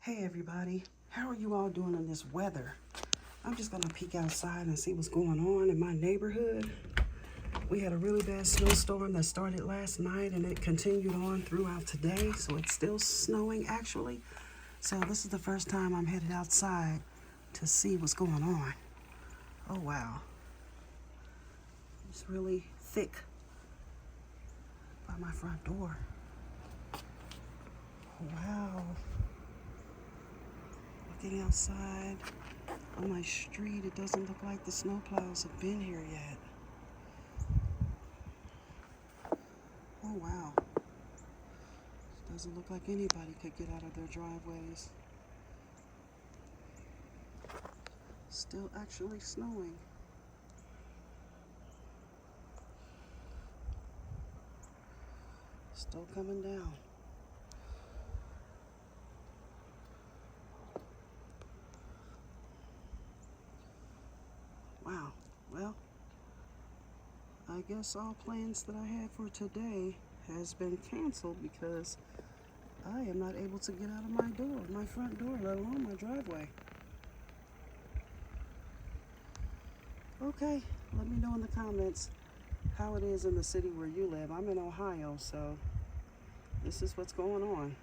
Hey everybody, how are you all doing in this weather? I'm just gonna peek outside and see what's going on in my neighborhood. We had a really bad snowstorm that started last night and it continued on throughout today, so it's still snowing actually. So this is the first time I'm headed outside to see what's going on. Oh wow, it's really thick by my front door. Oh, wow. Looking outside on my street, it doesn't look like the snowplows have been here yet. Oh wow. Doesn't look like anybody could get out of their driveways. Still actually snowing. Still coming down. Wow. Well, I guess all plans that I had for today has been canceled because I am not able to get out of my door, my front door, let alone my driveway. Okay, let me know in the comments how it is in the city where you live. I'm in Ohio, so this is what's going on.